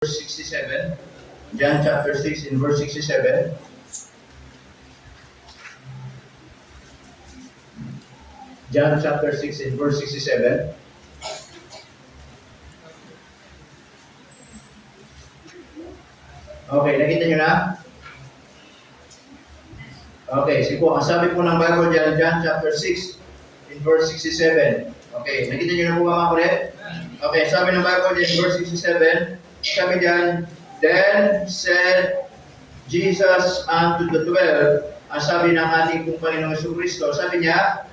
verse 67. John chapter 6 in verse 67. John chapter 6 in verse 67. Okay, nakita nyo na? Okay, sige po. Ang sabi po ng Bible dyan, John chapter 6 in verse 67. Okay, nakita nyo na po mga kulit? Okay, sabi ng Bible dyan, verse 67, sabi dyan, Then said Jesus unto the 12, ang sabi ng ating pong Panginoong Jesucristo, sabi niya,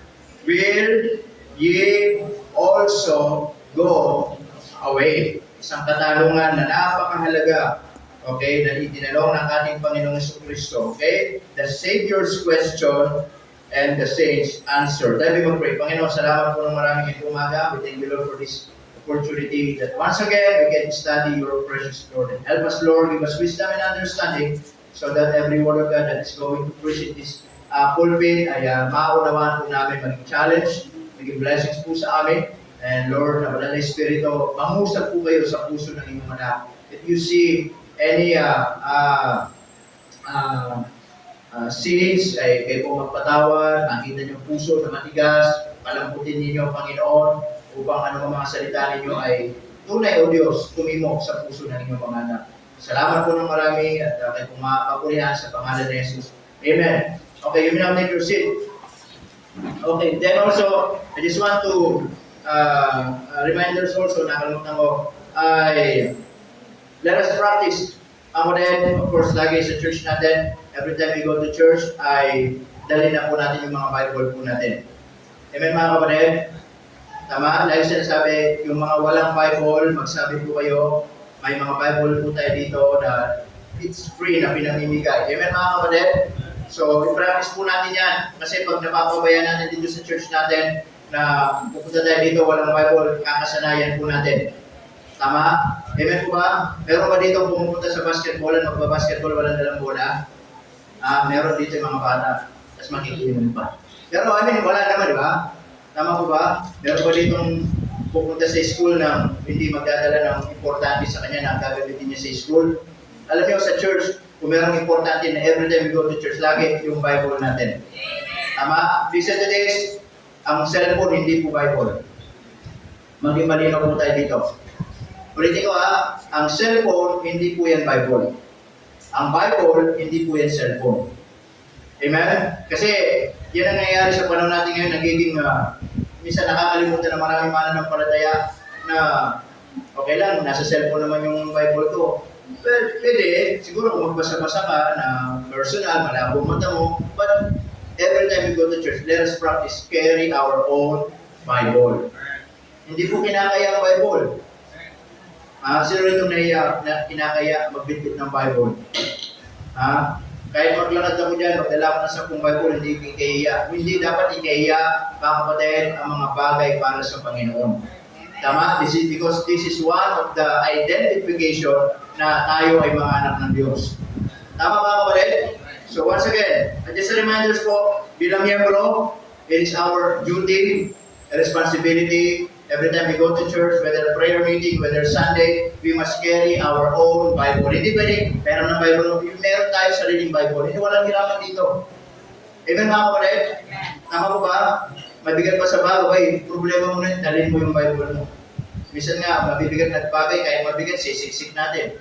Will ye also go away? Isang katanungan na napakahalaga, okay, na itinanong ng ating Panginoong Jesucristo, okay? The Savior's question and the saints answer. Tayo mag-pray. Panginoon, salamat po ng maraming ito umaga. We thank you, Lord, for this opportunity that once again we can study your precious Lord. And help us, Lord, give us wisdom and understanding so that every word of God that is going to preach in this pulpit ay maunawaan po namin maging challenge, maging blessings po sa amin. And Lord, na Banal na Espiritu, mangusap po kayo sa puso ng inyong anak. If you see any sins, ay kayo po magpatawad, makita niyo puso na matigas, palamputin ninyo, Panginoon, upang ano mga salita ninyo ay tunay o Diyos, tumimok sa puso ng inyong mga anak. Salamat po ng marami at kayo pong mapapurihan sa pangalan ni Jesus. Amen. Okay, you may now take your seat. Okay, then also, I just want to remind us also, nakalimutan ko, ay let us practice. Ako din, of course, lagi sa church natin, every time we go to church, ay dalhin na po natin yung mga Bible po natin. Amen mga kapatid? Tama? Lagi sinasabi, yung mga walang Bible, magsabi po kayo, may mga Bible po tayo dito na it's free na pinamimigay. Amen mga kapatid? So, i-practice po natin yan. Kasi pag napapabayaan natin dito sa church natin, na pupunta tayo dito, walang Bible, kakasanayan po natin. Tama? Amen po ba? Meron ba dito pumupunta sa basketball, magbabasketball, walang dalang bola? Meron dito yung mga bata. Tapos makikinom pa. Pero I mean, wala naman, di ba? Tama po ba? Meron ba ditong pupunta sa school na hindi magdadala ng importante sa kanya na ang gagamitin niya sa school? Alam niyo, sa church, kung merong importante na every time we go to church, lagi yung Bible natin. Tama? Listen to this. Ang cellphone, hindi po Bible. Maging malinaw po tayo dito. Ulitin ko ang cellphone, hindi po yan Bible. Ang Bible, hindi po yan cellphone. Amen? Kasi, yan ang nangyayari sa panahon natin ngayon, nagiging, minsan nakakalimutan ng maraming mananampalataya na, okay lang, nasa cellphone naman yung Bible ko. Well, pwede, siguro kung magbasa-basa ka na personal, malabo mata mo, but every time we go to church, let us practice carry our own Bible. Hindi po kinakaya ang Bible. Sino rin itong kinakaya magbitbit ng Bible? Kahit maglakad ako dyan, magdala ko na sa kong Bible, hindi ikahiya. Hindi dapat ikahiya, mga kapatid, ang mga bagay para sa Panginoon. Tama? Because this is one of the identification na tayo ay mga anak ng Diyos. Tama mga kapatid? So once again, just a reminder po, bilang miyembro, it is our duty, responsibility, every time we go to church, whether prayer meeting, whether Sunday, we must carry our own Bible. Hindi pwede, meron ng Bible, meron tayo sariling Bible. Hindi walang hirapan dito. Amen mga kapatid? Tama po ba? Mabigat pa sa bagay, problema mo na, dalhin mo yung Bible mo. Minsan nga, mabibigat na bagay, kahit mabigat, sisiksik natin.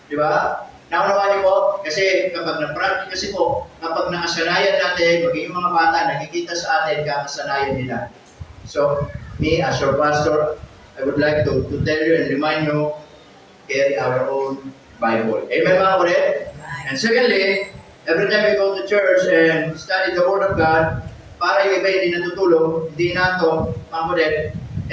Di ba? Naunawaan niyo po, kasi kapag na-practice kasi po, kapag nakasanayan natin, maging yung mga bata, nakikita sa atin, kakasanayan nila. So, me as your pastor, I would like to tell you and remind you, carry our own Bible. Amen mga kapatid? And secondly, every time we go to church and study the Word of God, para yung iba hindi natutulog, hindi nato, mga kapatid,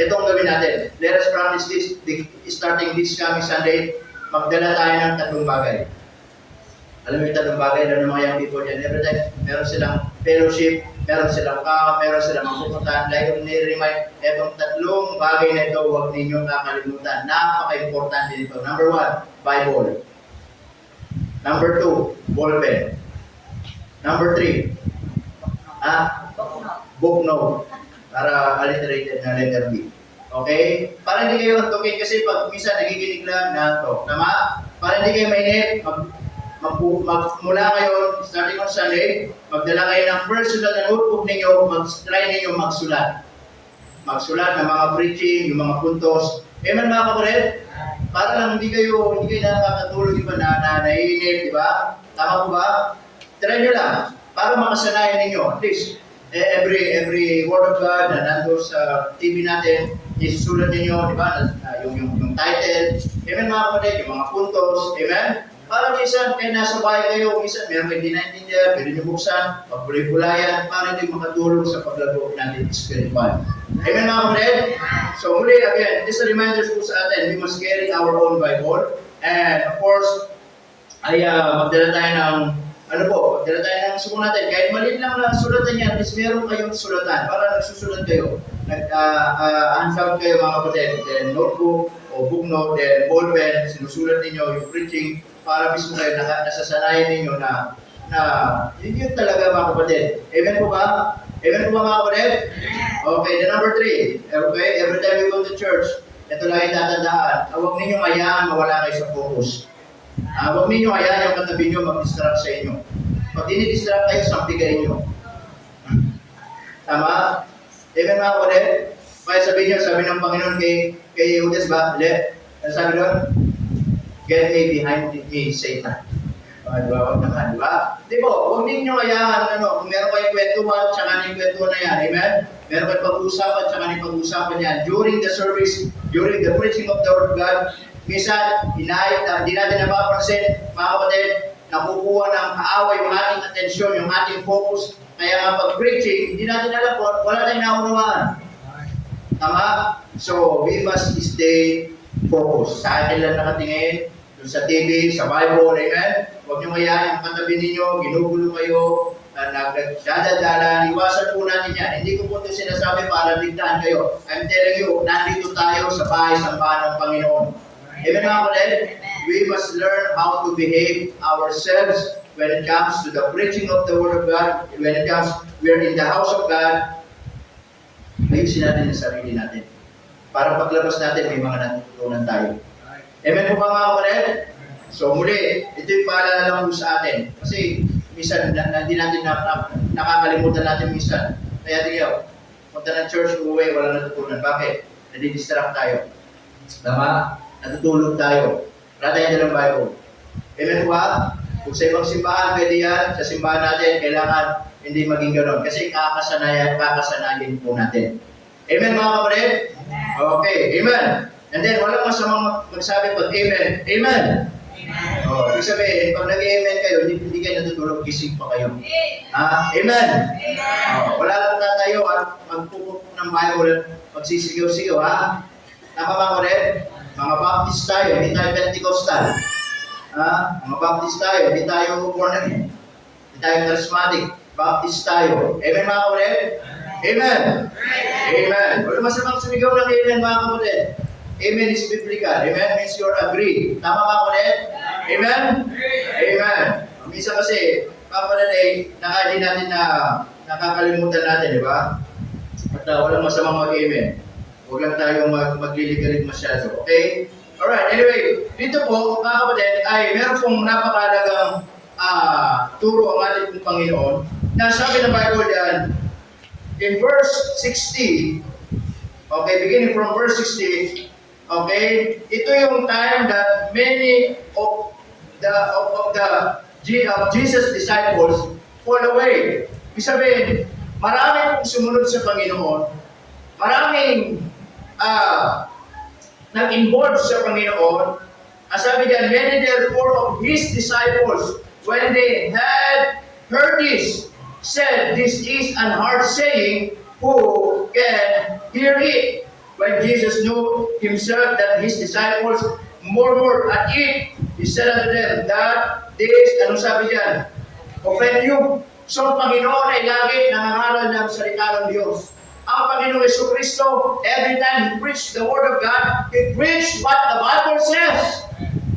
itong gawin natin. Let us practice this, starting this coming Sunday, magdala tayo ng tatlong bagay. Alam mo yung tatlong bagay na ng mga young people dyan. Every time, meron silang fellowship, meron silang camp, meron silang mapupuntahan. Like yung nire-remind, etong tatlong bagay na ito, huwag ninyong kakalimutan. Napaka-importante nito. Number 1, Bible. Number 2, ballpen. Number 3, book note. Para alliterated na letter B. Okay? Para hindi kayo antukin kasi pag minsan nagiginig lang na to. Tama? Para hindi kayo mainip, mula ngayon, starting on Sunday, magdala kayo ng personal na notebook ninyo, try ninyo magsulat. Magsulat ng mga preaching, yung mga puntos. Amen mga kapatid? Para lang hindi kayo nakakatulog iba na naiinip, di ba? Tama po ba? Try nyo lang. Para makasanayan ninyo. At least, every word of God na nandun sa TV natin, isusulat ninyo, di ba? Yung title. Amen mga kapatid? Yung mga puntos. Amen? Para minsan, nasa bahay kayo, minsan meron kayo hindi naintindihan, pwede nyo buksan, pagbulay-bulayan, para hindi makatulong sa paglago natin spiritual. Amen mga kapatid? So muli, again, this is a reminder po sa atin, we must carry our own Bible. And of course, magdala tayo ng, magdala tayo ng suko natin. Kahit maliit lang na sulatan yan, at least meron kayong sulatan, para nagsusulat kayo. Hands-up kayo mga kapatid, then notebook, o book note, then ballpen, sinusulat ninyo yung preaching, para mismo kayo nasasanayan ninyo na yun talaga mga kapatid. Amen po ba? Amen po ba mga kapatid? Okay, the number 3. Okay, every time you go to church, ito lang yung tatandaan. Huwag ninyong hayaan mawala kayo sa focus. Huwag ninyong hayaan yung katabi nyo mag-distract sa inyo. Pag dinidistract kayo, sampigayin nyo. Tama? Amen mga kapatid? Kaya sabi ng Panginoon kay Judas ba? Sabi doon, get me behind me, Satan. Diba? Huwag naman, diba? Di po, huwag ninyo hayaan, kung meron kayong kwentuhan, tsaka na yung kwentuhan na yan, amen? Meron kayong pag-uusapan, tsaka na yung pag-uusapan yan. During the service, during the preaching of the Word of God, minsan, di natin napapansin, mga kapatid, nakukuha ng kaaway yung ating atensyon, yung ating focus. Kaya nga pag-preaching, hindi natin alam po, wala tayong naunawaan. Tama? So, we must stay focused. Sa atin lang nakatingin, dun sa TV, sa Bible, amen? Huwag nyo hayaan yung katabi ninyo, ginugulo kayo, nagdadadalan, iwasan po natin yan. Hindi ko po ito sinasabi para ligtaan kayo. I'm telling you, nandito tayo sa bahay-sambahan ng Panginoon. Amen mga kapatid? We must learn how to behave ourselves when it comes to the preaching of the Word of God. When it comes, we're in the house of God, ayusin natin ang sarili natin. Para paglabas natin, may mga natutunan tayo. Amen po ba mga kapatid? So muli, ito yung paalala lang po sa atin. Kasi minsan, hindi natin nakakalimutan natin minsan. Kaya tingnan, punta ng church, uwi, wala natutunan. Bakit? Nadidistract tayo. Tama? Natutulog tayo. Wala tayo ng Bible. Amen po ba? Kung sa ibang simbahan, pwede yan. Sa simbahan natin, kailangan hindi maging gano'n. Kasi kakasanayan po natin. Amen mga kapatid? Okay, amen. And then, walang masamang magsabi pag amen. Amen. Ibig sabihin, pag nag-amen kayo, hindi kayo natutulog, gising pa kayo. Amen. Wala lang na tayo at magpupok ng Bible, magsisigaw-sigaw, ha? Tama ba ko rin? Mga Baptist tayo, hindi tayo Pentecostal. Mga Baptist tayo, hindi tayo born again. Hindi tayo charismatic. Baptist tayo. Amen mga kapatid? Amen. Amen. Wala masamang sumigaw ng amen mga kapatid. Amen is biblical. Amen means you're agree. Tama mga kapatid? Amen? Amen. Minsan kasi, kapatid hindi natin na nakakalimutan natin, di ba? At walang masamang mag-amen. Huwag lang tayong magliligalig masyado. Okay? Alright, anyway, dito po, mga kapatid, ay meron pong napakalagang turo ang ating pong Panginoon na sabi ng Bible yan, in verse 60, okay, beginning from verse 60, okay, ito yung time that many of Jesus' disciples fall away. Ibig sabihin, marami pong sumunod sa Panginoon, maraming nag-involve sa Panginoon. Ang sabi diyan, many therefore of His disciples, when they had heard this, said, this is an hard saying, who can hear it? When Jesus knew Himself that His disciples murmured at it, He said unto them, that this, anong sabi diyan? Offend you. So, ang Panginoon ay lagi nangangaral ng salita ng Diyos. Ang Panginoong Jesucristo, every time He preached the Word of God, He preached what the Bible says.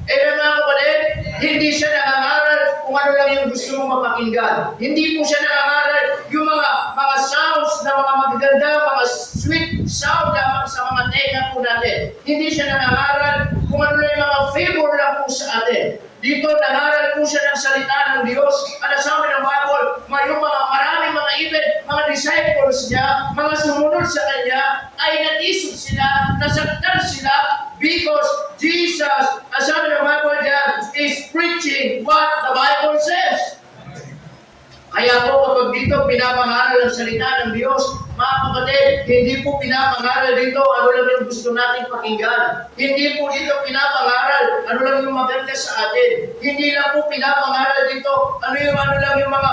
Amen mga kapatid, hindi siya nangangaral kung ano lang yung gusto mong mapakinggan. Hindi po siya nangangaral yung mga sounds na mga magaganda, mga sweet sound lamang sa mga tenga po natin. Hindi siya nangangaral kung ano na yung mga favor lang po sa atin. Dito, nangaral po siya ng salita ng Diyos. At sabi ng Bible, yung mga maraming mga even, mga disciples niya, mga sumunod sa kanya, ay natisod sila, nasaktan sila, because Jesus, as sabi ng Bible dyan, is preaching what the Bible says. Kaya po kapag dito pinapangaral ang salita ng Diyos, mga kapatid, hindi po pinapangaral dito ano lang yung gusto nating pakinggan. Hindi po dito pinapangaral ano lang yung maganda sa atin. Hindi lang po pinapangaral dito ano lang yung mga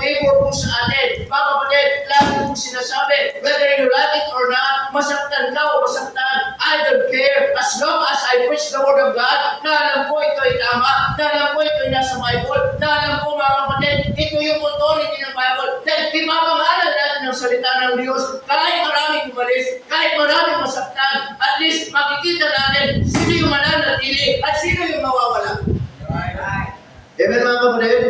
favor po sa atin. Mga kapatid, lagi po sinasabi, whether you like it or not, masaktan ka o masaktan, I don't care. As long as I preach the word of God, na alam ko ito ay tama, na alam ko ito ay nasa Bible, na alam ko mga kapatid, ito yung authority ng Bible. Then, pipapangaral natin ang salita ng Diyos. Kahit maraming umalis, kahit maraming masaktan, at least makikita natin sino yung mananatili at sino yung mawawala. Amen mga kapatid?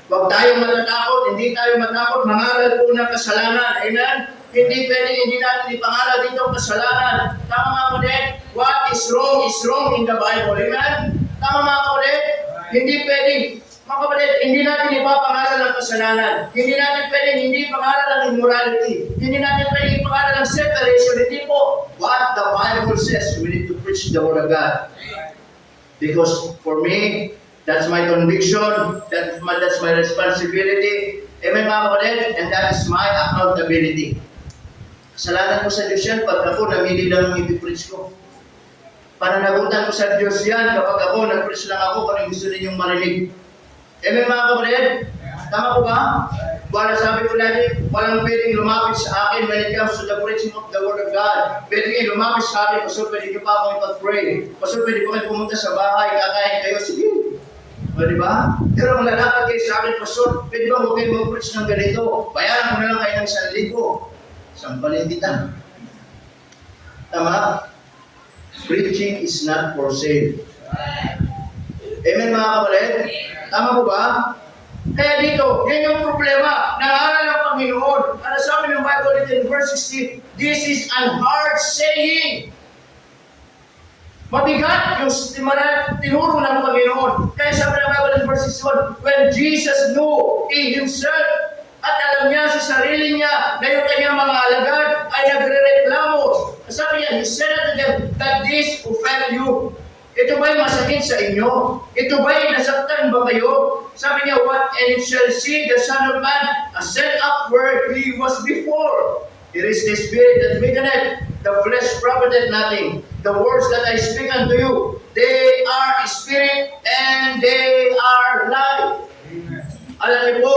Huwag tayong matatakot, hindi tayo matakot, mangaral po ng kasalanan. Amen? Hindi pwede, hindi natin ipangaral dito ang kasalanan. Tama mga kapatid? What is wrong in the Bible. Amen? Tama mga kapatid? Hindi pwede. Mga kapatid, hindi natin ipapangaral ang kasalanan. Hindi natin pwede, hindi ipangaral ang immorality. Hindi natin pwede ipangaral ang separation. Hindi po. What the Bible says, we need to preach the word of God. Because for me, that's my conviction, that's my responsibility. Amen mga kapatid? And that is my accountability. Kasalanan ko sa Diyos yan pag ako namili lang ng ipipreach ko. Pananagutan ko sa Diyos yan kapag ako nag-preach lang ako kung ano gusto ninyong marinig. Amen mga kapatid? Tama ko ba? Wala sabi ko lagi, walang pwedeng lumapit sa akin when it comes to the preaching of the Word of God. Pwede kayo lumapit sa akin, Pastor, pwede nyo pa akong ipag-pray. Pastor, pwede po kayo pumunta sa bahay, kakain kayo, sige. O, di ba? Pero kung lalapit kayo sa akin, Pastor, pwede ba huwag kayo mag-preach ng ganito? Bayaran ko na lang kayo ng 1,000. Sampalin kita. Tama? Preaching is not for sale. Amen mga kapatid? Tama po ba? Kaya dito, yan yung problema. Nangaral ng Panginoon. Ano sabi ng Bible dito in verse 16? This is an hard saying. Mabigat yung tinuro ng Panginoon. Kaya sabi ng Bible in verse 61, when Jesus knew in Himself, at alam niya sa sarili niya na yung kanyang mga alagad ay nagre-reklamo. Sabi niya, He said unto them, that this offend you. Ito ba'y masakit sa inyo? Ito ba'y nasaktan ba kayo? Sabi niya, what? And it shall see the Son of Man ascend up where He was before. It is the Spirit that quickeneth, the flesh profited nothing. The words that I speak unto you, they are spirit and they are life. Amen. Alam niyo po,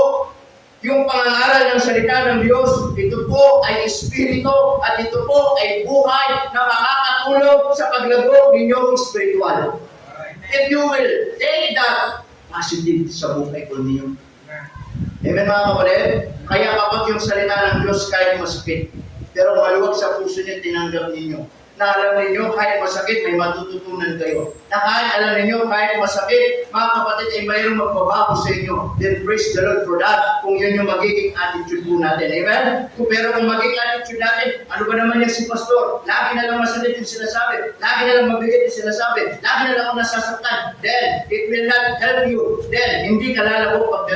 yung pangangaral ng salita ng Diyos, ito po ay espiritu at ito po ay buhay na makakatulong sa paglago ninyong spiritual. If you will take that positive sa buhay ko ninyo. Amen mga kapatid? Kaya kapag yung salita ng Diyos kahit masakit, pero maluwag sa puso niya tinanggap ninyo. Na alam ninyo, kahit masakit, may matututunan kayo. Na kahit alam ninyo, kahit masakit, mga kapatid, ay mayroong magbabago sa inyo. Then praise the Lord for that, kung yun yung magiging attitude po natin. Amen? Pero kung magiging attitude natin, ano ba naman yung si Pastor? Lagi na lang masalit yung sinasabi. Lagi na lang mabigat yung sinasabi. Lagi na lang ako nasasaktan. Then, it will not help you. Then, hindi ka lalago pag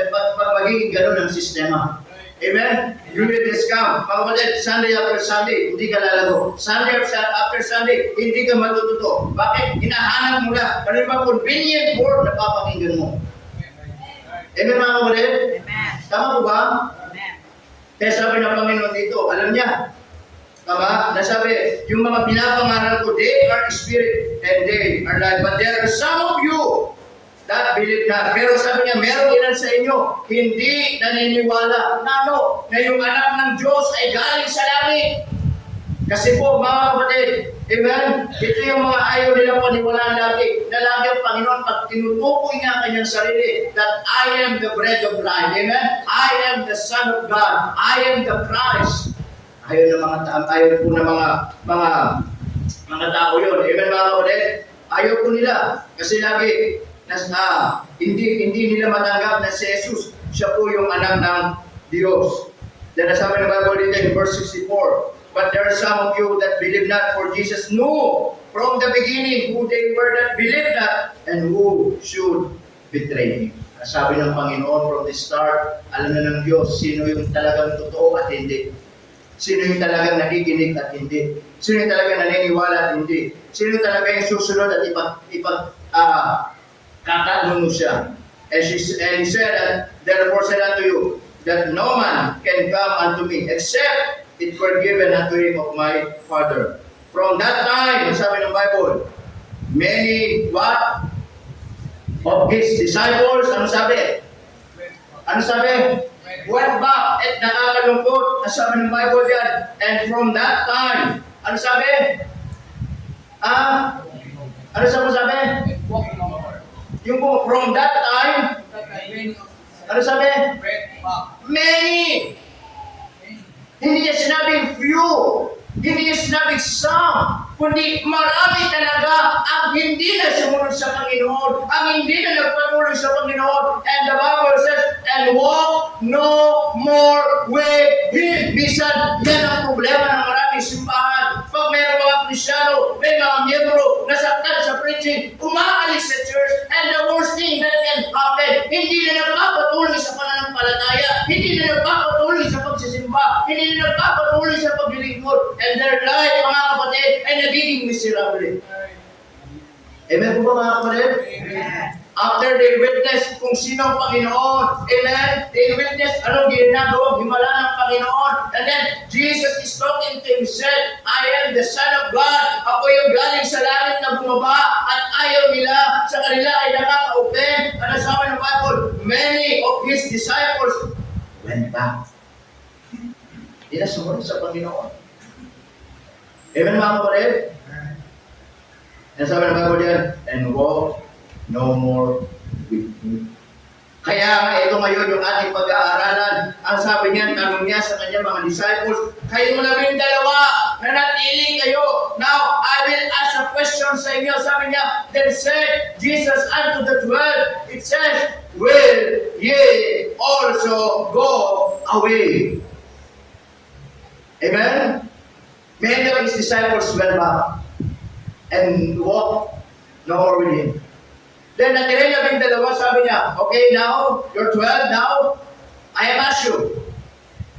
magiging ganun ang sistema. Amen? You will discount. Pagkalit, Sunday after Sunday, hindi ka lalago. Sunday after Sunday, hindi ka matututo. Bakit? Hinahanap mo lang. Ano yung mga convenient word na papakinggan mo? Amen mga kapatid? Amen. Tama po ba? Amen. Kaya sabi ng Panginoon dito, alam niya. Tama? Nasabi, yung mga pinapangaral ko, they are spirit and they are life. But there are some of you that believe not. Pero sabi niya, meron ilan sa inyo, hindi naniniwala na ano, na yung anak ng Diyos ay galing sa langit. Kasi po, mga kapatid, amen, ito yung mga ayaw nilang paniwalaan lagi, na lagi ang Panginoon pag tinutukoy niya ang kanyang sarili, that I am the bread of life, amen? I am the Son of God, I am the Christ. Ayaw po ng mga tao yun, amen mga kapatid? Ayaw po nila, kasi lagi, hindi nila matanggap na si Jesus, siya po yung anak ng Diyos. Then sabi ng Bible dito in verse 64, But there are some of you that believe not, for Jesus knew from the beginning who they were that believe not and who should betray Him. Sabi ng Panginoon from the start, alam na ng Diyos sino yung talagang totoo at hindi. Sino yung talagang nakikinig at hindi. Sino yung talagang naniniwala at hindi. Sino yung talagang susunod at katanong siya. And he said, that, therefore said unto you, that no man can come unto me, except it were given unto him of my Father. From that time, sabi ng Bible, many, what? Of his disciples, ano sabi? Ano sabi? Went back at nakakalungkot, ang sabi ng Bible yan. And from that time, ano sabi? Ano sabi? Yung po, from that time, ano sabi? Many. Hindi niya sinabing few. Hindi niya sinabing some. Kundi marami talaga ang hindi na sumunod sa Panginoon. Ang hindi na nagpatuloy sa Panginoon. And the Bible says, and walk no more with Him. Bisan, yan ang problema ng maraming simbahan. Pag mayroong mga Kristyano, may mga miyembro nasaktan sa preaching, umaalis sa church, and the worst thing that can happen, hindi na nagpapatuloy sa pananampalataya, hindi na nagpapatuloy sa pagsisimba, hindi na nagpapatuloy sa paglilingkod, and their life, mga kapatid, ay nagiging miserable. Amen po ba mga kapatid? Amen. After they witness kung sino ang Panginoon, amen, they witness anong ginagawa, himala ng Panginoon, and then Jesus is talking to himself, I am the Son of God, ako yung galing sa langit na bumaba, at ayaw nila, sa kanila ay nakaka-open, ano sabi ng Bible, many of his disciples went back. Hindi na sumunod sa Panginoon. Amen mga kapatid? And sabi ng Bible diyan, and walk no more with me. Kaya nga ito ngayon yung ating pag-aaralan. Ang sabi niya, tanong niya sa kanyang mga disciples, kayo 12 na natili kayo. Now, I will ask a question sa inyo. Sabi niya, then said Jesus unto the 12, it says, will ye also go away? Amen? Many of his disciples went back and walked no more with him. Then natira 12, sabi niya, okay, now, you're 12, now, I am asked you,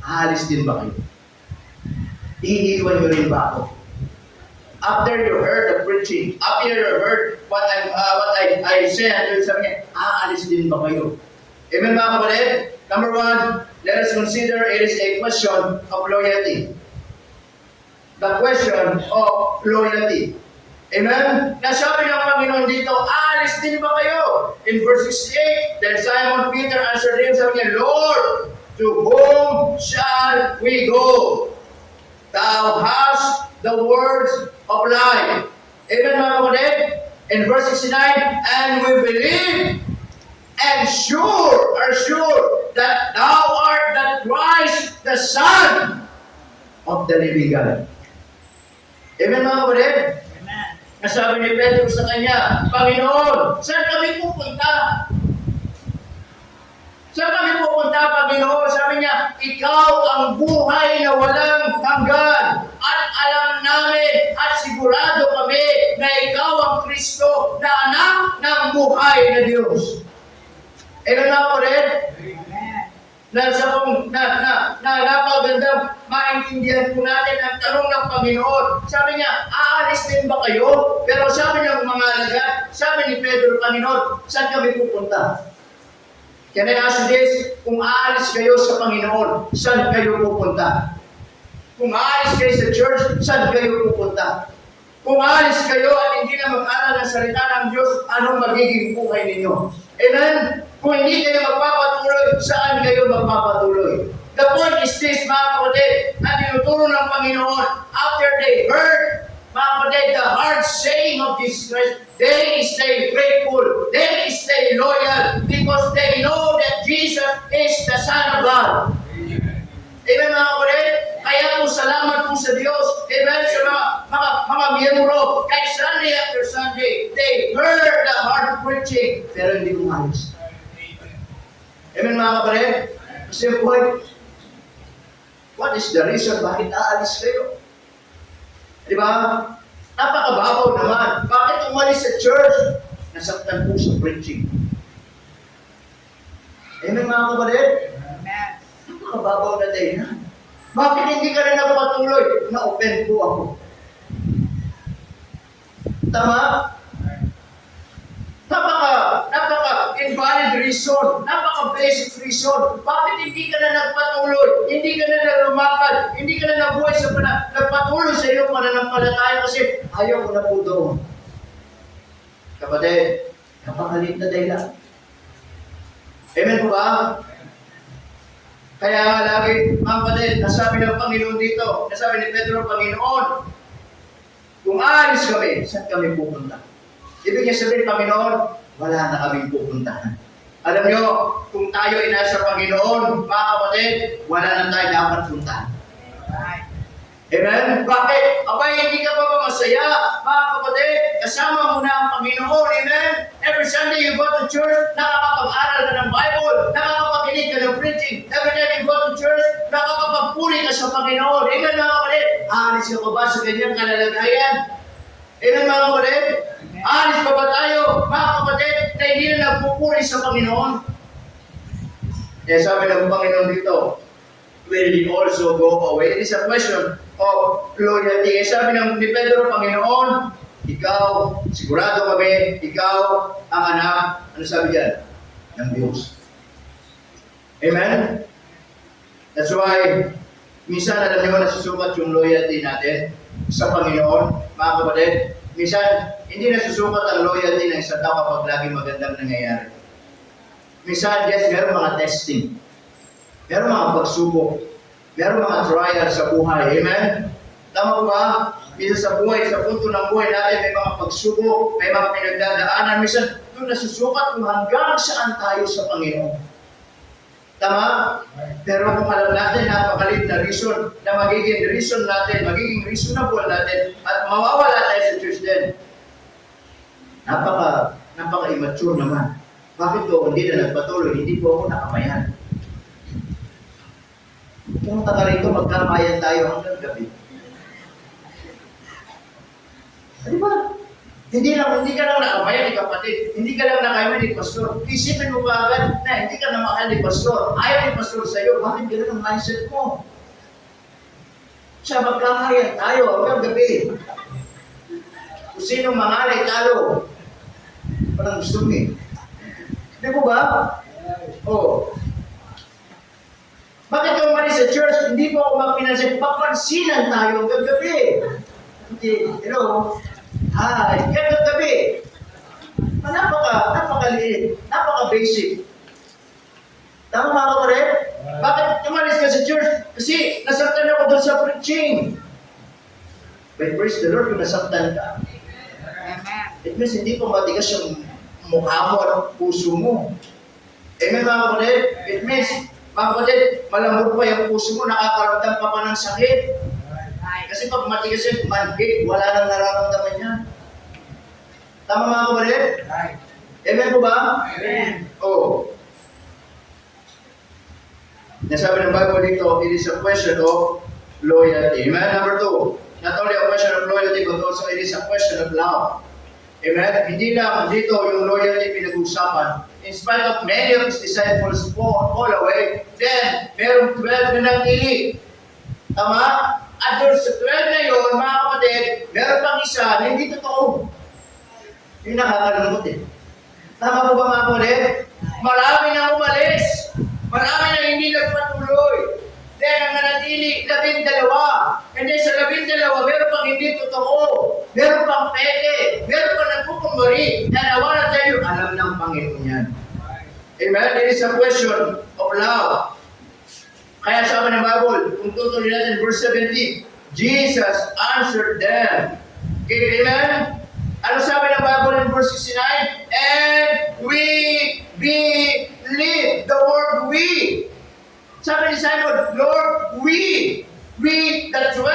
aalis din ba kayo? Iiwan nyo rin ba ako? After you heard the preaching, after you heard what I said, sabi niya, aalis din ba kayo? Amen mga kapatid? Number 1, let us consider it is a question of loyalty. The question of loyalty. Amen? Nasabi ng Panginoon dito, aalis din ba kayo? In verse 68, then Simon Peter answered him, sabi niya, Lord, to whom shall we go? Thou hast the words of life. Amen mga kapatid? In verse 69, and we believe and are sure that thou art the Christ, the Son of the living God. Amen mga kapatid? Nasabi ni Pedro sa kanya, Panginoon, saan kami pupunta? Saan kami pupunta, Panginoon? Sabi niya, ikaw ang buhay na walang hanggan. At alam namin at sigurado kami na ikaw ang Kristo na anak ng buhay na Diyos. Amen mga kapatid? Napagandang maintindihan po natin ang tanong ng Panginoon. Sabi niya, aalis din ba kayo? Pero sabi ng mga alagad, sabi ni Pedro, Panginoon, saan kami pupunta? Can I ask you this? Kung aalis kayo sa Panginoon, saan kayo pupunta? Kung aalis kayo sa church, saan kayo pupunta? Kung aalis kayo at hindi na mag-aral ng salita ng Diyos, anong magiging buhay ninyo? Amen? Kung hindi kayo magpapatuloy, saan kayo magpapatuloy? The point is this, mga kapatid, na tinuturo ng Panginoon, after they heard, mga kapatid, the hard saying of Jesus Christ, they stay grateful, they stay loyal, because they know that Jesus is the Son of God. Amen mga kapatid? Kaya po salamat po sa Diyos. Amen sa mga miyembro. Kahit Sunday after Sunday, they heard the hard preaching, pero hindi umalis. Amen mga kapatid? Kasi point, what is the reason bakit aalis kayo? Di ba? Napakababaw naman. Bakit umalis sa church? Nasaktan po sa preaching. Amen mga kapatid? Amen. Napakababaw na day na. Bakit hindi ka na nagpatuloy? Na-offend po ako. Tama? Napaka-invalid reason, napaka-basic reason. Bakit hindi ka na nagpatuloy? Hindi ka na lumakad? Hindi ka na nabuhay sa nagpatuloy sa iyong pananampalataya kasi ayaw ko na po doon. Kapatid, napakalit na dahilan. Amen po ba? Kaya nga lagi, mga kapatid, nasabi ng Panginoon dito, nasabi ni Pedro, Panginoon, kung aalis kami, saan kami pupunta? Ibig niya sabihin, Panginoon, wala na kaming pupuntahan. Alam niyo, kung tayo ay nasa Panginoon, mga kapatid, wala na tayo dapat puntahan. Amen? Bakit? Abay, hindi ka pa ba masaya? Mga kapatid, kasama mo na ang Panginoon. Amen? Every Sunday you go to church, nakakapag-aral ka ng Bible, nakakapakinig ka ng preaching. Every time you go to church, nakakapagpuri ka sa Panginoon. Amen, mga kapatid? Aalis ka pa ba sa ganyang kalalagayan? Amen, mga kapatid? Aalis pa ba tayo, mga kapatid, na hindi na nagpupuri sa Panginoon? Kaya sabi ng Panginoon dito, will he also go away? It is a question of loyalty. Kaya sabi ng ni Pedro, Panginoon, ikaw, sigurado kami, ikaw ang anak, ano sabi diyan? Ng Diyos. Amen? That's why, minsan alam niyo nasusukat yung loyalty natin sa Panginoon, mga kapatid. Minsan, hindi nasusukat ang loyalty ng isang tao kapag laging magandang nangyayari. Minsan, yes, meron mga testing. Meron mga pagsubok. Meron mga trial sa buhay. Amen? Tama po ba? Minsan sa buhay, sa punto ng buhay natin, may mga pagsubok, may mga pinagdadaanan. Minsan, doon nasusukat kung hanggang saan tayo sa Panginoon. Tama? Pero kung alam natin, napakalit na reason na magiging reason natin, magiging reasonable natin, at mawawala tayo sa church din. Napaka-immature naman. Bakit ko hindi na nagpatuloy? Hindi po ako nakamayan. Kung taga rito, magkamayan tayo hanggang gabi. Di ba? Hindi ka lang nakamayan ni kapatid. Hindi ka lang nakamayan ni pastor. Isipin mo ba agad na hindi ka na mahal ni pastor. Ayaw ni pastor sa iyo. Bakit gano'n ang mindset mo? Siya, magkamayan tayo hanggang gabi. Kung sino mangalay talo. Parang gusto mo eh. Di po ba? Oo. Bakit ka umalis sa church? Hindi po ako magpinansin. Papansinan tayo hanggang gabi. Hi, hanggang gabi. Napakaliit. Napaka-basic. Tama mga kapatid? Bakit umalis ka sa church? Kasi nasaktan ako doon sa preaching. But praise the Lord kung nasaktan ka. It means hindi pa matigas yung mukha mo at puso mo. Amen mga kapatid? It means, mga kapatid, malambot pa yung puso mo, nakakaramdam ka pa ng sakit. Kasi pag matigas yung manhid, wala nang nararamdaman niya. Tama mga kapatid? Amen po ba? Amen. Oh. Nasabi ng Bible dito, it is a question of loyalty. Amen? Number 2, not only a question of loyalty, but also it is a question of love. Amen? Hindi lang dito yung loyalty pinag-usapan. In spite of many of his disciples fall away, then merong 12 na nagtili. Tama? At doon sa 12 na yun, mga kapatid, meron pang isa na hindi totoo. Yung nakakalungkot eh. Tama po ba mga kapatid? Marami na umalis. Marami na hindi nagpatuloy. Then ang nanatili, 12. And then sa 12, meron pang hindi totoo. Meron pang peke. Meron pang nagkukumbari. And I wanna tell you, alam ng Panginoon yan. Amen? It is a question of love. Kaya sabi ng Bible, kung tutuloy natin, verse 17, Jesus answered them. Okay, amen? Ano sabi ng Bible in verse 69? And we believe. The word we. Sabi ni Simon, Lord, we, the 12,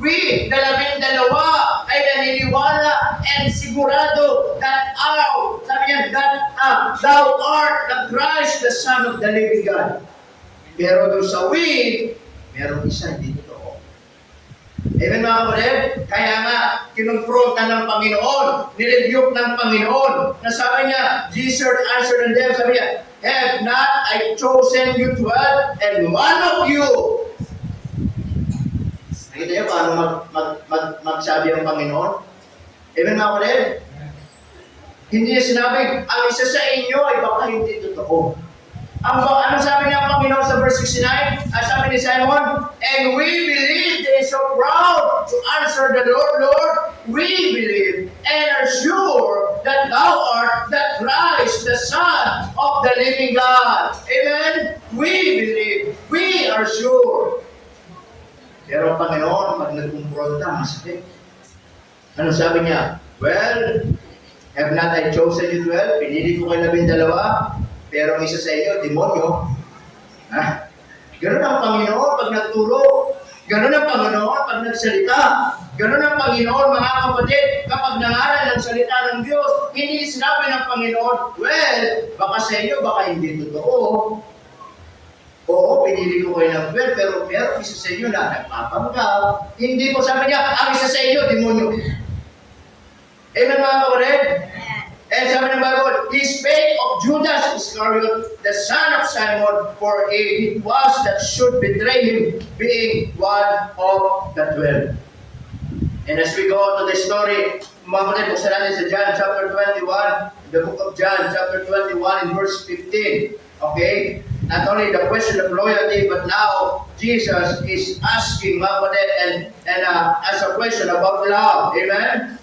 we, 12, ay naniniwala and sigurado that sabi niya, that thou art the Christ, the Son of the living God. Pero doon sa we, merong isa hindi totoo. Amen mga kapatid? Kaya nga, kinumpronta ng Panginoon, nirebuke ng Panginoon, na sabi niya, Jesus answered them, sabi niya, have not I chosen you 12, and one of you. Nakita niyo paano magsabi ang Panginoon? Amen mga kapatid? Hindi niya sinabi, ang isa sa inyo ay baka hindi totoo. Ano sabi niya ang Panginoon sa verse 69? Sabi ni Simon, and we believe, they are so proud to answer the Lord, Lord, we believe and are sure that thou art the Christ, the Son of the living God. Amen? We believe, we are sure. Pero ang Panginoon, pag nagkumpronta, masakit. Ano sabi niya? Well, have not I chosen you 12? Pinili ko kayo 12, pero ang isa sa inyo, demonyo. Ganun ang Panginoon pag nagturo. Ganun ang Panginoon pag nagsalita. Ganun ang Panginoon, mga kapatid, kapag nangaral ng salita ng Diyos, hindi sinabi ng Panginoon, well, baka sa inyo, baka hindi totoo. Oo, pinili ko kayo ng 12, pero meron isa sa inyo na nagpapanggap. Hindi po sabi niya, ang isa sa inyo, demonyo. Amen mga kapatid? And sabi ng Bible, he spake of Judas Iscariot, the son of Simon, for it was that should betray him, being one of the 12. And as we go to the story, mga kapatid, buksan natin sa John chapter 21, the book of John chapter 21 in verse 15. Okay? Not only the question of loyalty, but now Jesus is asking mga kapatid and as a question about love. Amen?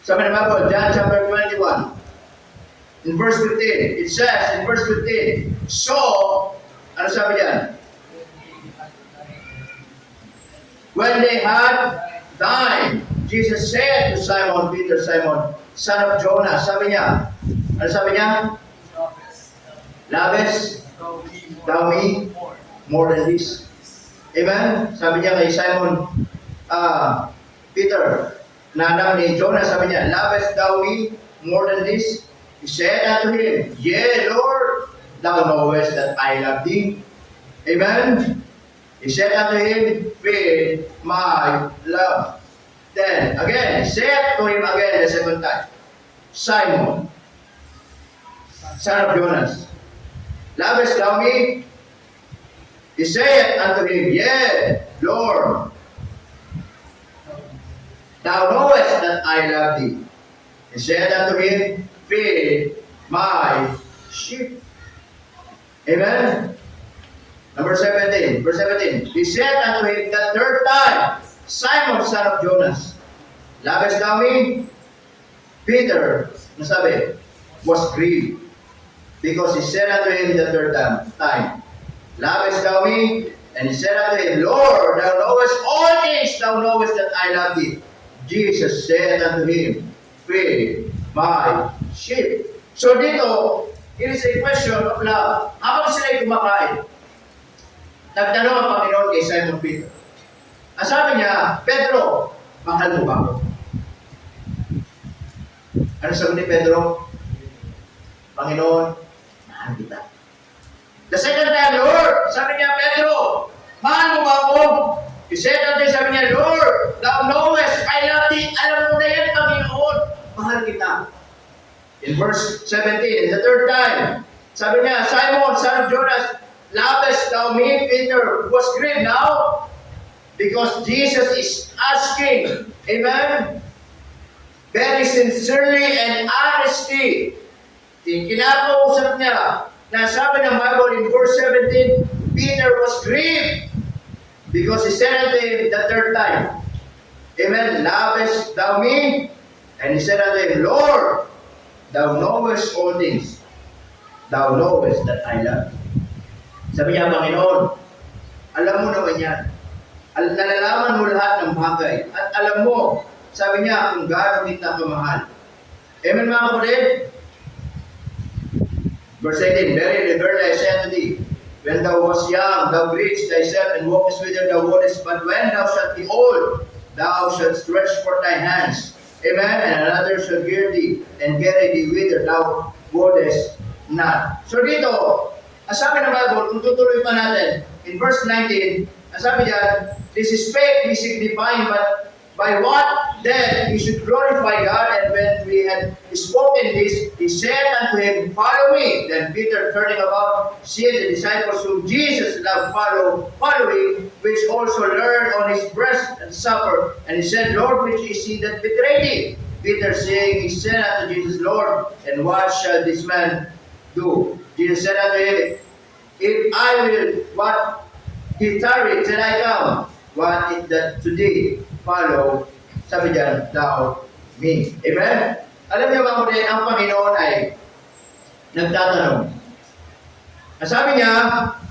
Sabi ng Bible, John chapter 21, in verse 15, it says, in verse 15, so, ano sabi diyan? When they had dined, Jesus said to Simon Peter, Simon, son of Jonah, sabi niya, ano sabi niya? Loves thou me more than this. Amen? Sabi niya kay Simon, Peter, na anak ni Jonah, sabi niya, lovest thou me more than this? He said unto him, yea, Lord, thou knowest that I love thee. Amen? He said unto him, feed my love. Then, again, he said to him again the second time, Simon, son of Jonas, lovest thou me? He said unto him, yea, Lord, thou knowest that I love thee. He said unto him, feed my sheep. Amen? Number 17, verse 17. He said unto him the third time, Simon, son of Jonas, lovest thou me? Peter, nasabi, was grieved, because he said unto him the third time, lovest thou me? And he said unto him, Lord, thou knowest all things, thou knowest that I love thee. Jesus said unto him, feed my sheep. So dito, it is a question of love. Habang sila'y kumakain, nagtanong ang Panginoon kay Simon Peter. Ang sabi niya, Pedro, mahal mo ba ako? Ano sabi ni Pedro? Panginoon, mahal kita. The second time, Lord, sabi niya, Pedro, mahal mo ba ako? He said unto him, sabi niya, Lord, thou knowest, I love thee. Alam mo na yan, Panginoon. Mahal kita. In verse 17, in the third time, sabi niya, Simon, son of Jonas, lovest thou me? Peter was grieved now because Jesus is asking, amen, very sincerely and honestly. Kinakausap niya na sabi ng Bible in verse 17, Peter was grieved because he said unto him the third time, amen, lovest thou me? And he said unto him, Lord, thou knowest all things. Thou knowest that I love you. Sabi niya, Panginoon, alam mo naman yan. Nalalaman mo lahat ng bagay. At alam mo, sabi niya, kung gaano kita kamahal. Amen mga kapatid? Verse 18, verily, verily, I say unto thee, when thou wast young, thou greatest thyself and walkest whither thou wouldest, but when thou shalt be old, thou shalt stretch forth thy hands. Amen? And another shall gear thee and carry thee whither thou wouldest not. So dito, ang sabi ng Bible, kung tutuloy pa natin, in verse 19, ang sabi diyan, this is faith we signifying, but by what then we should glorify God. And when we had spoken this, he said unto him, follow me. Then Peter turning about, seeing the disciples whom Jesus loved following, which also learned on his breast at supper. And he said, Lord, which is he that betrayed thee? Peter saying, he said unto Jesus, Lord, and what shall this man do? Jesus said unto him, if I will, what he tarry till I come, what is that today? Follow, sabi diyan, thou me. Amen? Alam niyo mga kapatid, ang Panginoon ay nagtatanong. Ang sabi niya,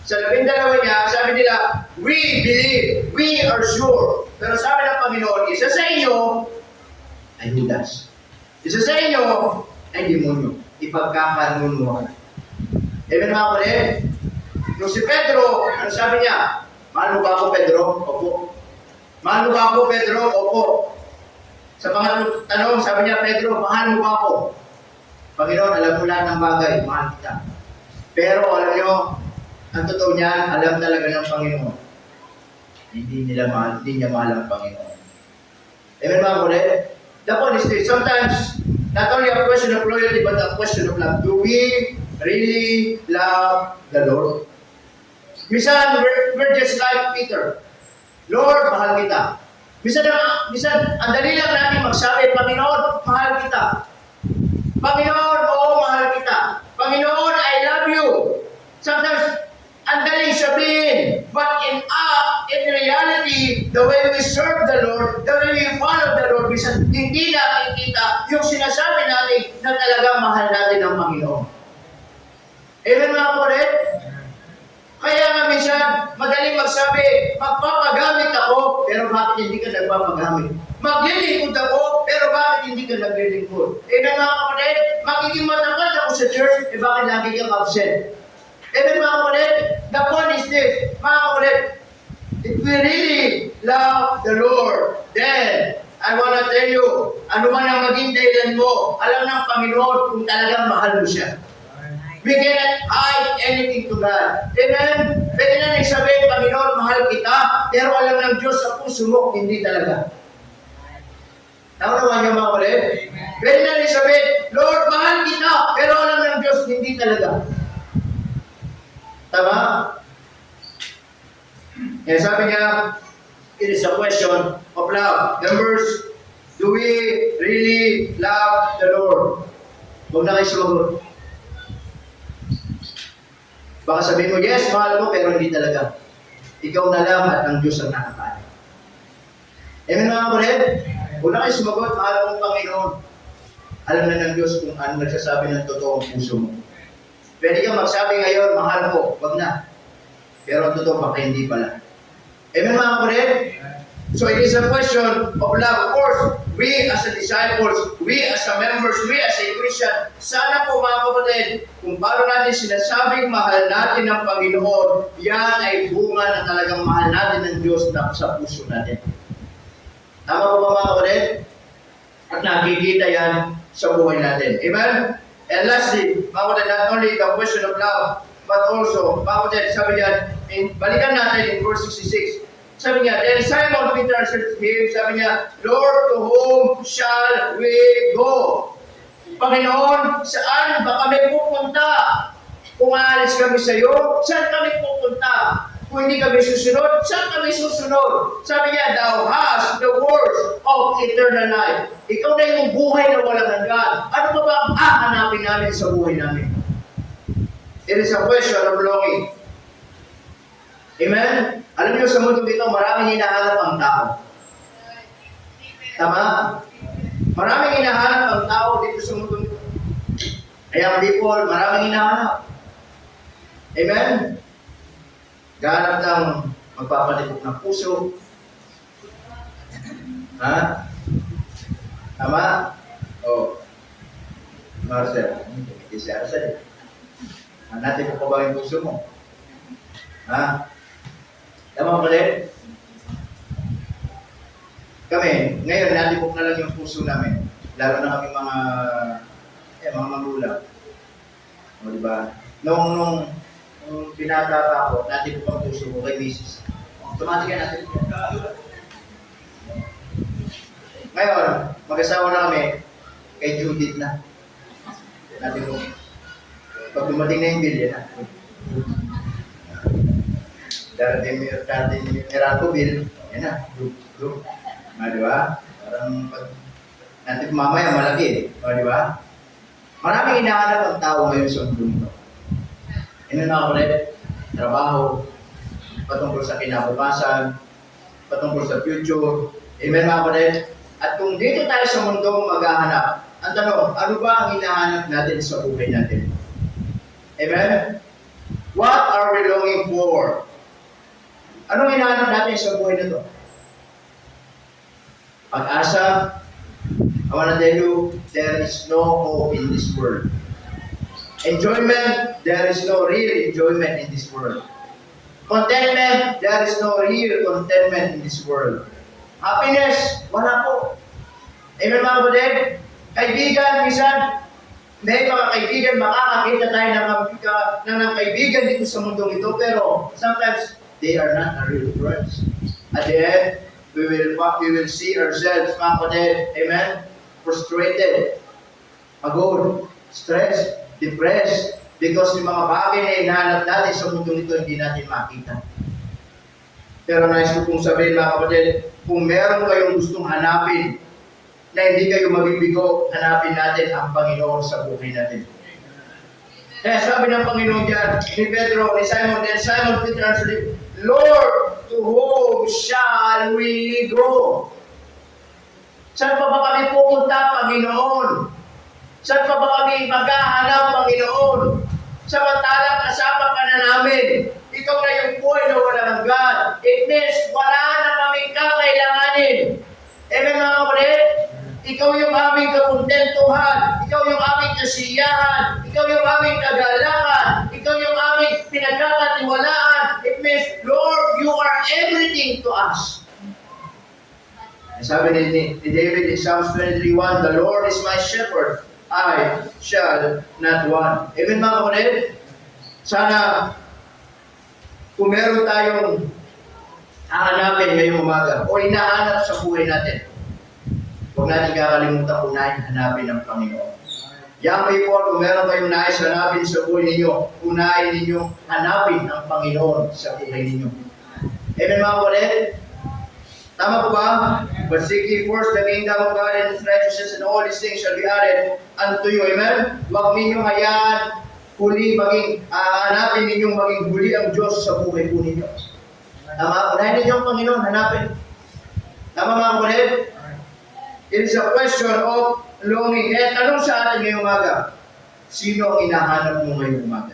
sa 12 niya, sabi nila, we believe, we are sure. Pero sabi ng Panginoon, isa sa inyo ay Judas. Isa sa inyo ay demonyo. Ipagkakanunuhan. Amen mga kapatid? Nung si Pedro, ano sabi niya? Mahal mo ba ako, Pedro? Opo. Mahal mo ba ako, Pedro? Opo. Sa pangatlong tanong, sabi niya, Pedro, mahal mo ba ako? Panginoon, alam mo lahat ng bagay, mahal kita. Pero alam niyo, ang totoo niyan, alam talaga ng Panginoon. Hindi niya mahal ang Panginoon. Amen mga kapatid? The point is this, sometimes, not only a question of loyalty, but a question of love. Do we really love the Lord? Minsan, we're just like Peter. Lord, mahal kita. Minsan, ang dali lang natin magsabi, Panginoon, mahal kita. Panginoon, oo, mahal kita. Panginoon, I love you. Sometimes, ang daling sabihin. But in reality, the way we serve the Lord, the way we follow the Lord, minsan, hindi natin kita yung sinasabi natin na talagang mahal natin ang Panginoon. Amen mga kapatid? Kaya nga minsan, madaling magsabi, magpapagamit ako, pero bakit hindi ka nagpapagamit? Maglilingkod ako, pero bakit hindi ka naglilingkod? Amen mga kapatid, magiging matapat ako sa church, bakit lagi kang absent? Amen mga kapatid, the point is this, mga kapatid, if we really love the Lord, then, I want to tell you, ano man ang maging dahilan mo, alam ng Panginoon kung talagang mahal mo siya. We cannot hide anything to God. Amen? Pwede na sabihin, Panginoon, mahal kita, pero alam ng Diyos sa puso mo, hindi talaga. Naunawan niyo mga kapatid? Pwede na sabihin, Lord, mahal kita, pero alam ng Diyos, hindi talaga. Tama? Kaya sabi niya, it is a question of love. Numbers, do we really love the Lord? Huwag na kayo sumagot. Baka sabihin mo, yes, mahal mo, pero hindi talaga. Ikaw na lang at ang Diyos ang nakakaalam. Amen mga kapatid? Huwag na kayo sumagot, mahal mong Panginoon. Alam na ng Diyos kung ano nagsasabi ng totoong puso mo. Pwede kang magsabi ngayon, mahal ko, wag na. Pero ang totoo, baka hindi pala. Amen mga kapatid? So it is a question of love. Of course, we as a disciples, we as a members, we as a Christian, sana po mga kapatid, kung paano natin sinasabing mahal natin ang Panginoon, yan ay bunga na talagang mahal natin ng Diyos na sa puso natin. Tama po ba mga kapatid? At nakikita yan sa buhay natin. Amen? And lastly, mga kapatid, not only the question of love, but also, mga kapatid, sabi niyan, balikan natin in verse 66. Sabi niya, then Simon Peter answered him, sabi niya, Lord, to whom shall we go? Panginoon, saan ba kami pupunta? Kung aalis kami sa iyo, saan kami pupunta? Kung hindi kami susunod, saan kami susunod? Sabi niya, thou hast the words of eternal life. Ikaw na yung buhay na walang hanggan. Ano pa ba ang hahanapin namin sa buhay namin? It is a question of longing. Amen? Alam niyo, sa mundo dito, maraming hinahanap ang tao. Tama? Maraming hinahanap ang tao dito sa mundo dito. Kaya people, maraming hinahanap. Amen? Gahanap ng magpapalipok ng puso. Ha? Tama? O. Marcel, hindi siya Marcel. Natin po ba yung puso mo? Ha? Tama ba ulit? Kami, ngayon, natipok na lang yung puso namin. Lalo na kami mga magulang. O, diba? Nung Nung binata pa ako, natin ko pang puso ko kay Mrs. Automatic natin. Ngayon, mag-asawa na kami, kay Judith na. Natin ko. Pag dumating na yung bill, yan na. Darating Meralco bill, yan na. Group. Di ba? Parang pag natin mamaya malaki, di ba? Maraming hinahanap ang tao ngayon sa mundo nito. Ano na ulit? Trabaho, patungkol sa kinabukasan, patungkol sa future. Amen mga kapatid? At kung dito tayo sa mundo maghahanap, ang tanong, ano ba ang hinahanap natin sa buhay natin? Amen? What are we longing for? Anong hinahanap natin sa buhay na ito? Pag-asa, I want to tell you, there is no hope in this world. Enjoyment, there is no real enjoyment in this world. Contentment, there is no real contentment in this world. Happiness, wala po. Amen mga kapatid? Kaibigan, minsan, may mga kaibigan, makakakita tayo ng kaibigan dito sa mundong ito, pero sometimes, they are not our real friends. At the end, we will see ourselves, mga kapatid, amen? Frustrated, pagod, stressed, depressed, because yung mga bagay na hinahanap natin sa mundong ito, hindi natin makita. Pero nais ko pong sabihin, mga kapatid, kung meron kayong gustong hanapin, na hindi kayo mabibigo, hanapin natin ang Panginoon sa buhay natin. Kaya sabi ng Panginoon dyan, ni Pedro, ni Simon, then Simon Peter answered, Lord, to whom shall we go? Saan pa ba kami pupunta, Panginoon? Saan pa ba kami maghahanap, Panginoon? Samantalang kasama ka na namin. Ikaw na yung buhay na walang hanggan. It means wala na kaming kakailanganin. Amen mga kapatid? Ikaw yung aming kakontentuhan. Ikaw yung aming kasiyahan. Ikaw yung aming kagalakan. Ikaw yung aming pinagkakatiwalaan. It means, Lord, you are everything to us. Sabi ni David in Psalms 23:1, the Lord is my shepherd, I shall not want. Amen mga kapatid? Sana kung meron tayong hahanapin ngayong umaga o hinahanap sa buhay natin, huwag natin kakalimutan unahin hanapin ang Panginoon. Young people, kung meron kayong nais hanapin sa buhay ninyo, unahin ninyong hanapin ang Panginoon sa buhay ninyo. Amen mga kapatid? Tama po ba? But seek ye first the kingdom of God and His righteousness, and all these things shall be added unto you. Amen? Huwag ninyong hayaan huli hanapin ninyong maging huli ang Diyos sa buhay po ninyo. Tama? Unahin ninyo ang Panginoon, hanapin. Tama mga kapatid? It is a question of longing. Kaya tanong sa atin ngayong umaga, sino ang hinahanap mo ngayong umaga?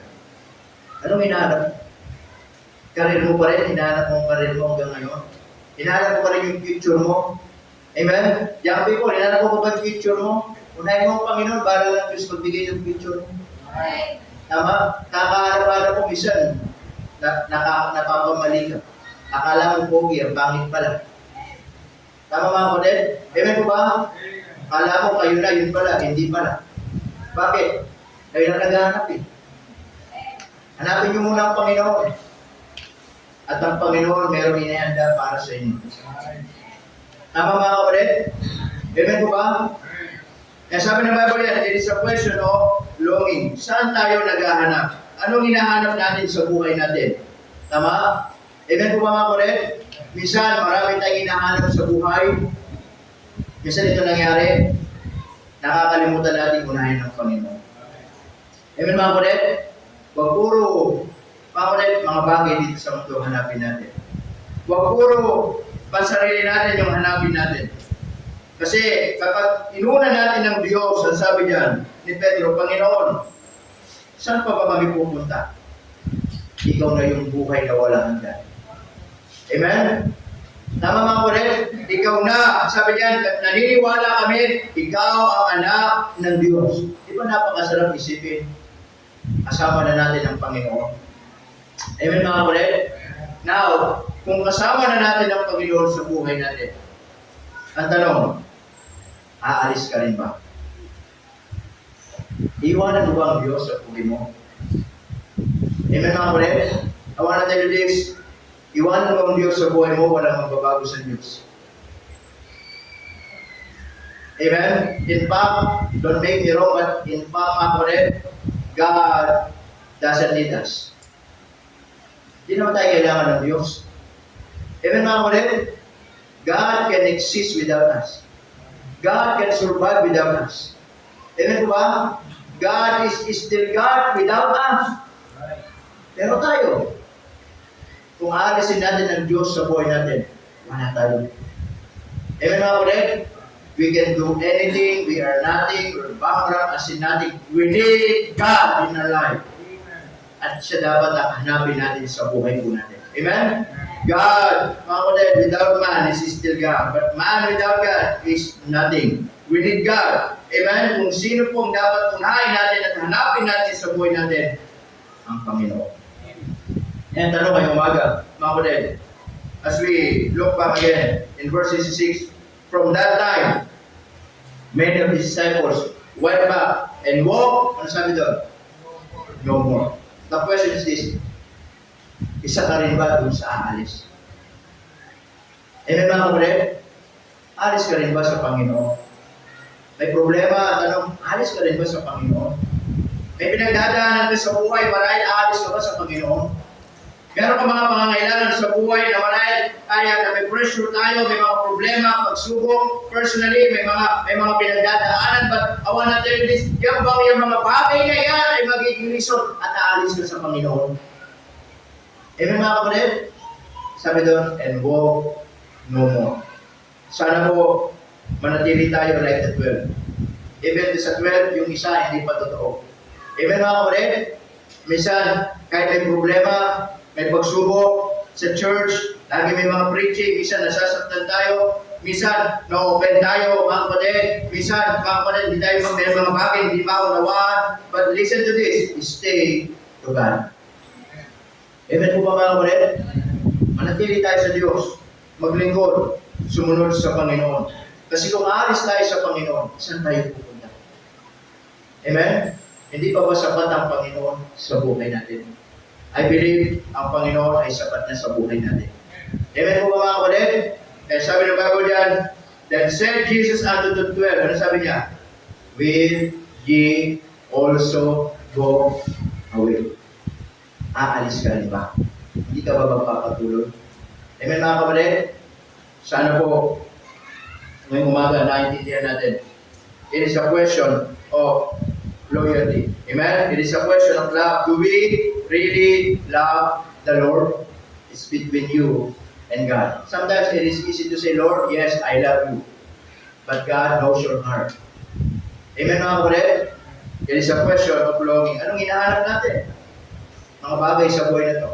Anong hinahanap? Karir mo pa rin? Hinahanap mo ang karir mo hanggang ngayon? Hinahanap mo pa rin yung future mo? Amen? Young people, hinahanap mo pa ba yung future mo? Unahin mo ang Panginoon, para lang Diyos magbigay ng future mo. Tama? Kakahanap-hanap mo minsan, napapamali ka. Akala mo pogi, ang pangit pala. Tama mga kapatid? Amen po ba? Akala mo kayo na, yun pala, hindi pala. Bakit? Kayo na naghahanap eh. Hanapin niyo muna ang Panginoon. At ang Panginoon meron inihanda para sa inyo. Tama mga kapatid? Amen po ba? Kaya sabi ng Bible yan, it is a question of longing. Saan tayo naghahanap? Anong hinahanap natin sa buhay natin? Tama? Amen po ba mga kapatid? Minsan, marami tayong hinahanap sa buhay. Minsan ito nangyari, nakakalimutan natin unahin ng Panginoon. Amen mga kapatid? Huwag puro mga bagay dito sa mundo hanapin natin. Huwag puro pansarili natin yung hanapin natin. Kasi kapag inuna natin ng Diyos, ang sabi diyan ni Pedro, Panginoon, saan pa ba kami pupunta? Ikaw na yung buhay na walang hanggan. Amen? Tama mga kapatid? Ikaw na, sabi diyan, naniniwala kami, ikaw ang anak ng Diyos. Di ba napakasarap isipin? Kasama na natin ang Panginoon. Amen mga kapatid? Now, kung kasama na natin ang Panginoon sa buhay natin, ang tanong, aalis ka rin ba? Iwanan mo ba ang Diyos sa buhay mo? Amen mga kapatid? I wanna tell you this, iwanan mo ang Diyos sa buhay mo, walang magbabago sa Diyos. Amen? In fact, don't make me wrong, but in fact, mga kapatid, God doesn't need us. Hindi naman tayo kailangan ng Diyos. Amen mga kapatid? God can exist without us. God can survive without us. Amen po ba? God is still God without us. Pero tayo, kung aalisin natin ang Diyos sa buhay natin, wala tayo. Amen mga kapatid? We can do anything, we are nothing, we're bankrupt, as in nothing. We need God in our life. At siya dapat ang hanapin natin sa buhay po natin. Amen? God, mga kapatid, without man is still God. But man without God is nothing. We need God. Amen? Kung sino pong dapat unahin natin at hanapin natin sa buhay natin, ang Panginoon. And tanong ngayong umaga, mga kapatid, as we look back again in verse 66, from that time, many of his disciples went back and walked, ano sabi doon? No more. The question is this, isa ka rin ba dun sa aalis? Amen mga kapatid? Alis ka rin ba sa Panginoon? May problema, tanong, alis ka rin ba sa Panginoon? May pinagdadaanan ka sa buhay, marahil alis ka ba sa Panginoon? Meron ka mga pangangailangan sa buhay na marahil kaya na may pressure tayo, may mga problema, pagsubok, personally, may mga pinagdadaanan, but I wanna tell you this, yung mga bagay na yan ay magiging reason at aalis ka sa Panginoon. Amen mga kapatid? Sabi doon, and walk no more. Sana po, manatili tayo like the 12. Even sa 12, yung isa hindi pa totoo. Amen mga kapatid? Minsan, kahit may problema, may pagsubok sa church, lagi may mga preaching, minsan nasasaktan tayo, minsan na-open tayo, mga kapatid, minsan, mga kapatid, hindi tayo may mga bagay, hindi maunawaan, but listen to this, stay to God. Amen po ba mga kapatid? Manatili tayo sa Diyos, maglingkod, sumunod sa Panginoon. Kasi kung aalis tayo sa Panginoon, saan tayo pupunta? Amen? Hindi pa ba sapat ang Panginoon sa buhay natin? I believe ang Panginoon ay sapat na sa buhay natin. Amen po ba mga kapatid? Eh, sabi ng Bible dyan, then said Jesus unto the 12, ano sabi niya? Will ye also go away? Aalis ka rin ba? Hindi ka ba magpapatuloy? Amen mga kapatid? Sana po, ngayong umaga, naiintindihan natin. It is a question of loyalty. Amen? It is a question of love. Do we really love the Lord? It's between you and God. Sometimes it is easy to say, Lord, yes, I love you. But God knows your heart. Amen mga kapatid? It is a question of longing. Anong hinahanap natin? Mga bagay sa buhay na to.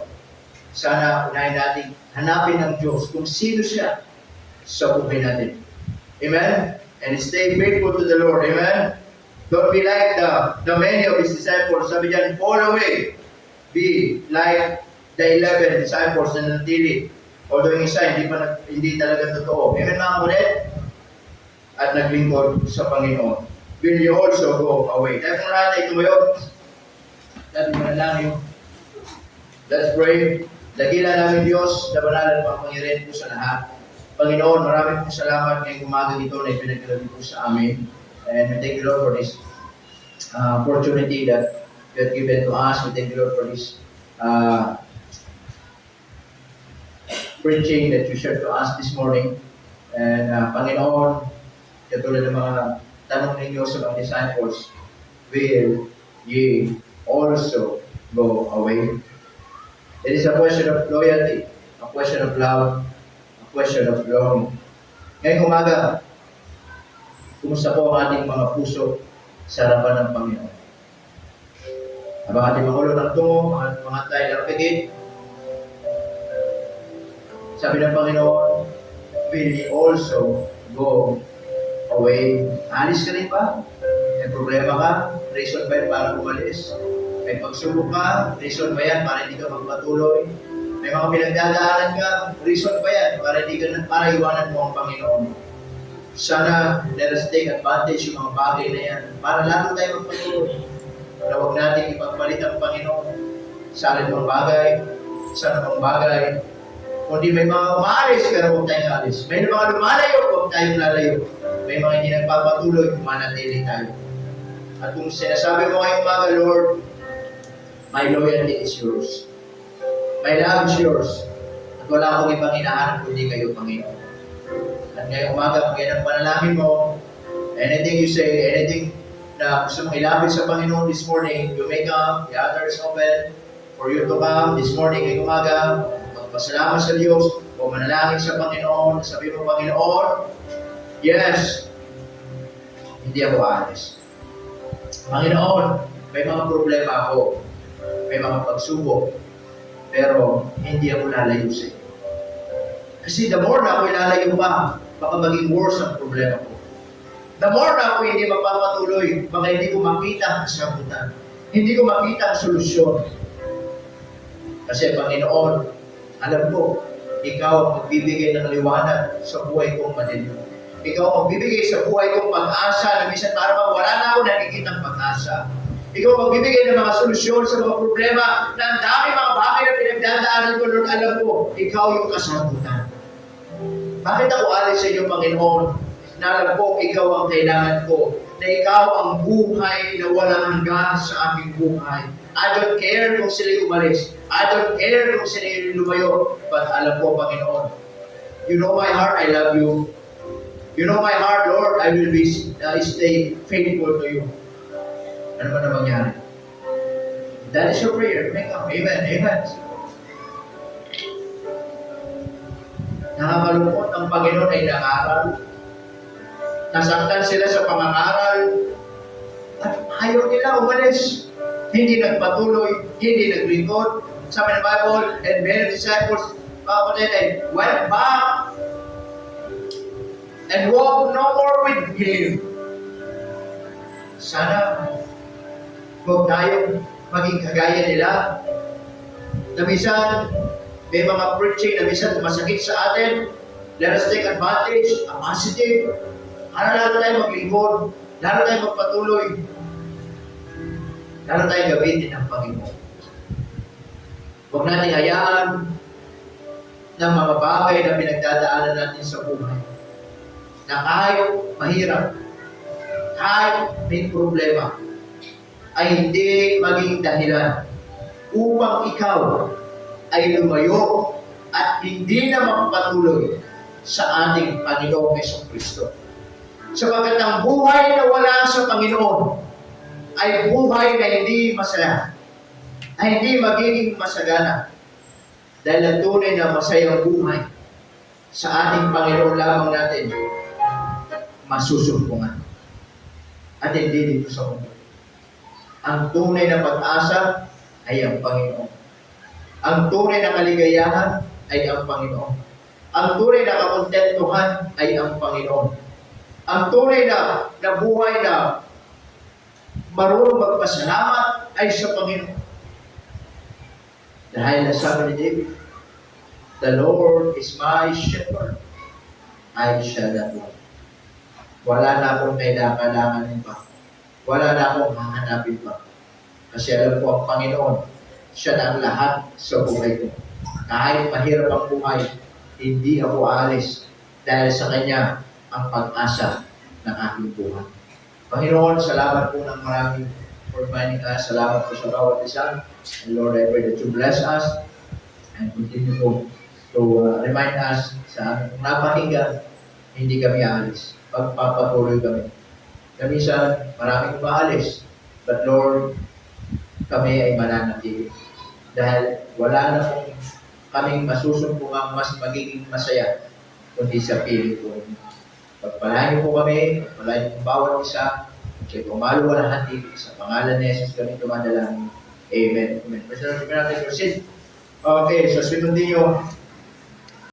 Sana unahin natin hanapin ng Diyos kung sino siya sa buhay natin. Amen? And stay faithful to the Lord. Amen? Don't be like the many of His disciples. Sabi diyan, fall away. Be like the 11 disciples na natili. Although yung isa, hindi talaga totoo. Amen mga kapatid? At naglingkod sa Panginoon. Will you also go away? Dahil kung lahat ay tumayo, dahil manalangin. Let's pray. Dakilan namin Diyos, nabanalan mo ang pangyarihan po sa lahat. Panginoon, maraming po salamat ngayong umaga dito na ipinagkalagay po sa amin. And we thank you, Lord, for this opportunity that you have given to us. We thank you, Lord, for this preaching that you shared to us this morning. And Panginoon, katulad ng mga tanong ninyo sa mga disciples, will ye also go away? It is a question of loyalty, a question of love, a question of longing. Ngayong umaga, kumusta po ang ating mga puso sa harapan ng Panginoon? Habang ating mga ulo ng tungo, mga tayo ng pigit, sabi ng Panginoon, will ye also go away? Alis ka rin ba? May problema ka? Reason ba yan para umalis? May pagsubok ka? Reason ba yan para hindi ka magpatuloy? May mga pinagdadaanan ka? Reason ba yan para iwanan mo ang Panginoon? Sana let us take advantage yung mga bagay na yan para lalo tayo magpatuloy. Na huwag natin ipagpalit ang Panginoon. sa anumang bagay, sa anumang bagay. Kundi may mga umaalis, pero huwag tayong alis. May mga lumalayo, huwag tayong lalayo. May mga hindi nagpapatuloy, manatili tayo. At kung sinasabi mo ngayong umaga, Lord, my loyalty is yours. My love is yours. At wala akong ibang hinahanap kundi kayo, Panginoon. At ngayong umaga, kung yan ang panalangin mo, anything you say, anything na gusto mong ilapit sa Panginoon this morning, you may come, the altar is open for you to come this morning, ngayong umaga, magpasalamat sa Diyos, o manalangin sa Panginoon, sabi mo, Panginoon, yes, hindi ako aalis. Panginoon, may mga problema ako, may mga pagsubok, pero hindi ako lalayo sa iyo. Kasi the more na ako ilalayo pa, baka maging worse ang problema ko. The more na ako hindi magpapatuloy, baka hindi ko makita ang kasagutan. Hindi ko makita ang solusyon. Kasi Panginoon, alam ko, ikaw ang magbibigay ng liwanag sa buhay kong madilim. Ikaw ang magbibigay sa buhay kong pag-asa na minsan parang wala na ako nakikitang pag-asa. Ikaw ang magbibigay ng mga solusyon sa mga problema na ang dami mga bagay na pinagdadaanan ko, Lord, alam ko, ikaw yung kasagutan. Bakit ako alis sa iyo, Panginoon? Na alam ko, ikaw ang kailangan ko. Na ikaw ang buhay na walang hanggan sa aming buhay. I don't care kung sila'y umalis. I don't care kung sila'y lumayo. But alam ko, Panginoon, you know my heart, I love you. You know my heart, Lord, I will stay faithful to you. Ano ba na mangyari? That is your prayer. Make up. Amen. Amen. Nakakalungkot ang Panginoon ay nangaral. Nasaktan sila sa pangangaral. At ayaw nila umalis. Hindi nagpatuloy, hindi naglingkod. Sabi ng Bible, and many disciples, went back and walked no more with him. Sana huwag tayong maging kagaya nila. Na minsan, may mga preaching na minsan masakit sa atin. Let us take advantage, a positive. Lalo tayo maglingkod, lalo tayo magpatuloy, lalo tayo gamitin ng Panginoon. Huwag natin hayaan ng mga bagay na pinagdadaanan natin sa buhay. Na kahit mahirap, kahit may problema, ay hindi maging dahilan upang ikaw ay lumayo at hindi na magpatuloy sa ating Panginoong Jesucristo. Sapagkat ang buhay na wala sa Panginoon ay buhay na hindi masaya, ay hindi magiging masagana. Dahil ang tunay na masayang buhay sa ating Panginoon lamang natin masusumpungan. At hindi dito sa mundo. Ang tunay na pag-asa ay ang Panginoon. Ang tunay na kaligayahan ay ang Panginoon. Ang tunay na kakontentuhan ay ang Panginoon. Ang tunay na buhay na marunong magpasalamat ay sa Panginoon. Dahil nasabi ni David, the Lord is my shepherd, I shall not want. Wala na akong kailanganin pa. Wala na akong hahanapin pa. Kasi alam ko ang Panginoon, siya na ang lahat sa buhay ko. Kahit mahirap ang buhay, hindi ako aalis dahil sa Kanya ang pag-asa ng aking buhay. Panginoon, salamat po ng marami for finding us. Salamat po sa bawat isa. And Lord, I pray that you bless us and continue po to remind us sa aming napakinggan, hindi kami aalis. Pagpapatuloy kami. Kami sa maraming maalis. But Lord, kami ay mananatili. Dahil wala na pong kaming masusumpungang mas magiging masaya kundi sa piling po. Pagpalain niyo po kami, pagpalain niyo po bawat isa, kaya pumalo ka lahat sa pangalan ni Jesus kami tumadalangin. Amen. Amen. Personal natin proceed. Okay, so sunod niyo